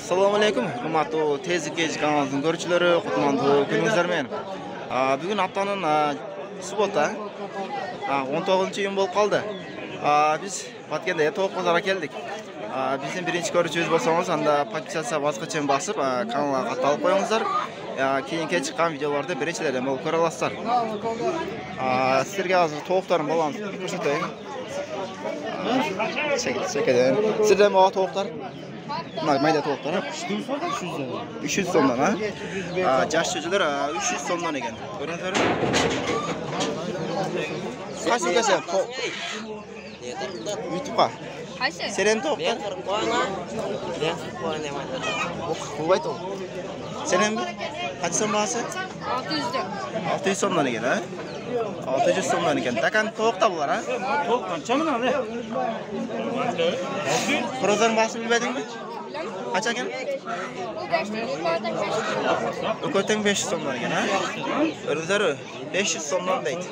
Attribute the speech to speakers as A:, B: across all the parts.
A: Assalamu alaikum. Hurmatli Tezlik kanalının görüşçüleri, kutmandı gününüzler men. Bugün haftanın subota 19-iyun bolup kaldı. Biz Batkende Toğuk Bozara keldik. Bizim birinci görüşümüz bolsanız anda подписаться баскычын басып, каналга катталып коюңуздар. Кийинки чыккан видеолорду биринчилерден болуп көрө аласыздар. Силерге азыр тоокторум болгон көрсөтөйүн. Çekeden. Sizden bu tavuklar? Bunlar mayda tavuklar ha? 300 somdan ha? Yaş çocuklar 300 somdan eken. Görüntüler. Kaç lirası? YouTube'a. Senin tavuklar? Kuvvet ol. Senin kaç som bahsi? 600 somdan eken ha? 600 somdan eken. Takan tavuk da bular ha?
B: Tavuk kança mı lan?
A: Kurozların bahsi bilmedin mi? Kaç eken? Ököten 500 somdan eken ha? Örüzleri 500 somdan deydi.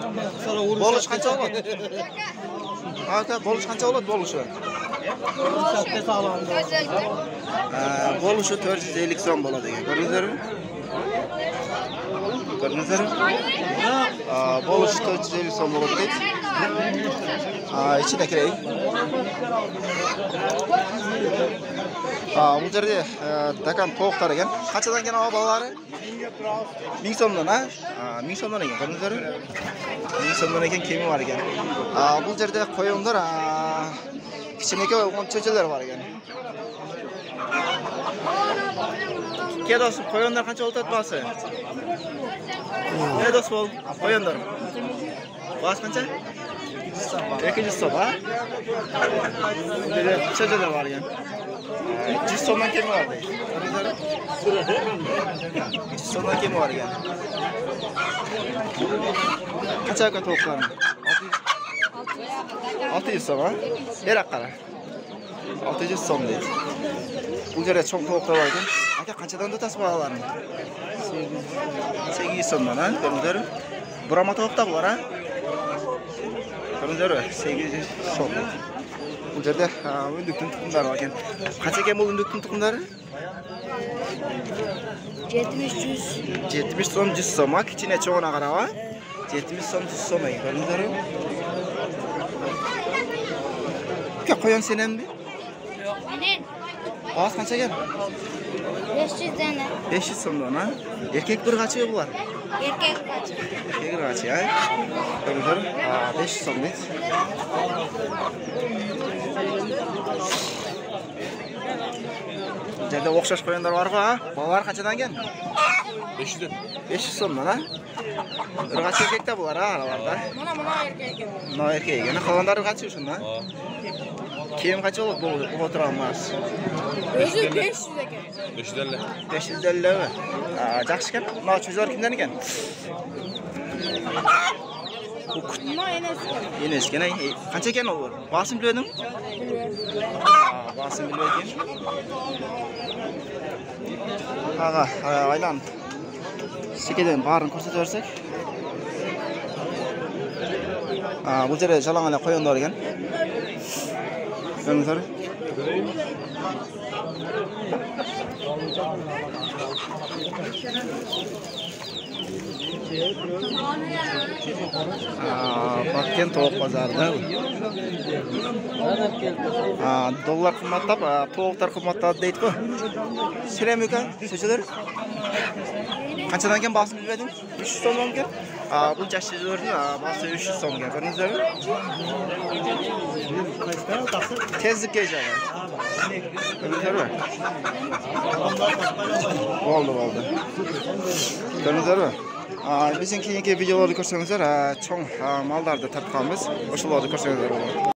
A: Boluş kança oladı? Boluş kança oladı boluşu? Boluşu 450 som boladı eken. Görünüzler mi? Görünüzler mi? Boluşu 450 som boladı deydi. İçine kireyim. Bu жерде такан тоқтар екен. Қаншадан екен ау балалары? 1000 сомдан ha? 1000 сомдан екен. Көрдіңіздер? 1000 сомдан екен кемі бар екен. Бұл жерде қойыңдар кішкенеке болған чөчелер бар екен. Ке досым, қойыңдар қанша болып басы? Не дос бол? Қойыңдар. Басы қанша? 200 сом, ha? Çöçeler var yani. 100 somdan kemi var değil. 100 somdan kemi var yani. Kaç ayakta tavukların? 600 som ha? Her akkara. 600 som deydi. Bu жерде çoğun tavuklar var ekan. Aka qanchadan tutasiz balalarni? 800 somdan ha? Görüngüzler. Burama tavuk da bular ha? Görüngüzler 800 som. Bu жерде үндүктүн тукумдары бар экен. Канча экен бул үндүктүн тукумдары? 70 сом 100 сом. Кичине чоңуна карап, 70 сом 100 сом экен. Көрдүңүздөр? Коён сененби?
C: Менен.
A: Баас канча экен?
C: 500 дана.
A: 500 сомдон, ha? Эркек бир качы булар?
C: Erkek kaç?
A: Erkek bir kachı, ha? Көрдүңүздөр? 500 сом дейт. Жерде окшош коёндар бар го, ha? Балалар канчадан экен?
B: 500'den.
A: 500 сомдон, ha? Бир качы эркек да булар, ha, араларда.
C: Mına erkek.
A: Мына эркек экен. Калгандары качы ушунда? Кем качы болот болуп отурганбыз?
C: Özü 500 eken.
B: 550.
A: 550 mi? Жакшы экен. Мына чөжөр кимден экен?
C: Mına enesi.
A: Энес экен. Канча экен ол? Басын билбедиңби? Басын билбей экен. Ага, айланып. Секеден баарын көрсөтө берсек. Бул жерде жалаң эле коёндар экен. Көрүңүздөр. Баткен тоок базарында. Доллар кымбаттап, тооктор кымбаттады дейт го. Селем экен, сөздөр. Канчадан экен басын билбедиң? 300 сомдон экен. Бул жаш сөзөрдүн басы 300 сом экен. Көрүңүздөрбү? Tezlikке жагы. Көрүңүздөрбү? Болду. Көрүңүздөрбү? Биздин кийинки видеолорду көрсөңүздөр, чоң малдарды тартканбыз. Ошолорду көрсөңүздөр болот.